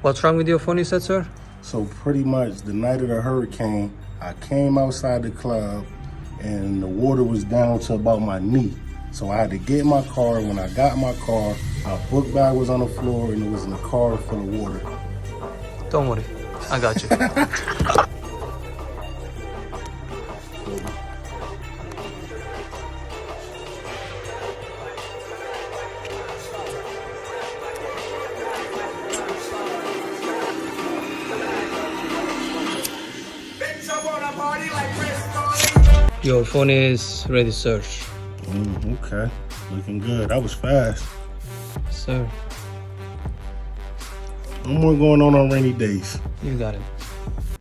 What's wrong with your phone, you said, sir? So pretty much the night of the hurricane, I came outside the club and the water was down to about my knee. So I had to get in my car. When I got in my car, my book bag was on the floor and it was in the car full of water. Don't worry. I got you. Your phone is ready, sir. Okay, looking good. That was fast. Sir, No more going on rainy days. you got it.